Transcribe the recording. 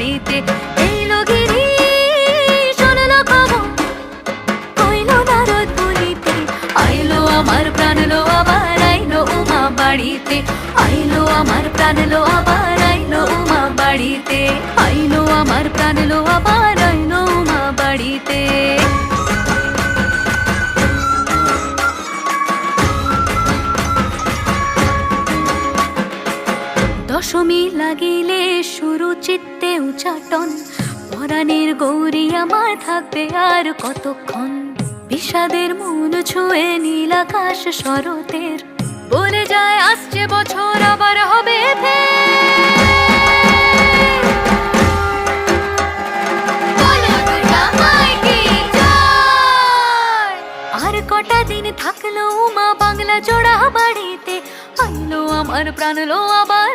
বাড়িতে। এলো গিরি শুনলো খবর, কইলো নারদ বলিতে, আইলো আমার প্রাণ লো আবার আইলো উমা বাড়িতে। আইলো আমার প্রাণ লো আবার আইলো উমা বাড়িতে। আইলো আমার প্রাণ লো আবার আইলো উমা বাড়িতে। দশমী লাগিলে শুরু চিত্তে উচাটন, পরাণের গৌরী আমার থাকবে আর কতক্ষণ। বিষাদের মন ছুঁয়ে নীল আকাশ শরতের, বলে যায় আসছে বছর আবার হবে ফের। বলো দুর্গা মায়ের কি জয়। আর কটা দিন থাকলো উমা বাংলা জোড়া বাড়িতে। আইলো আমার প্রাণ লো আবার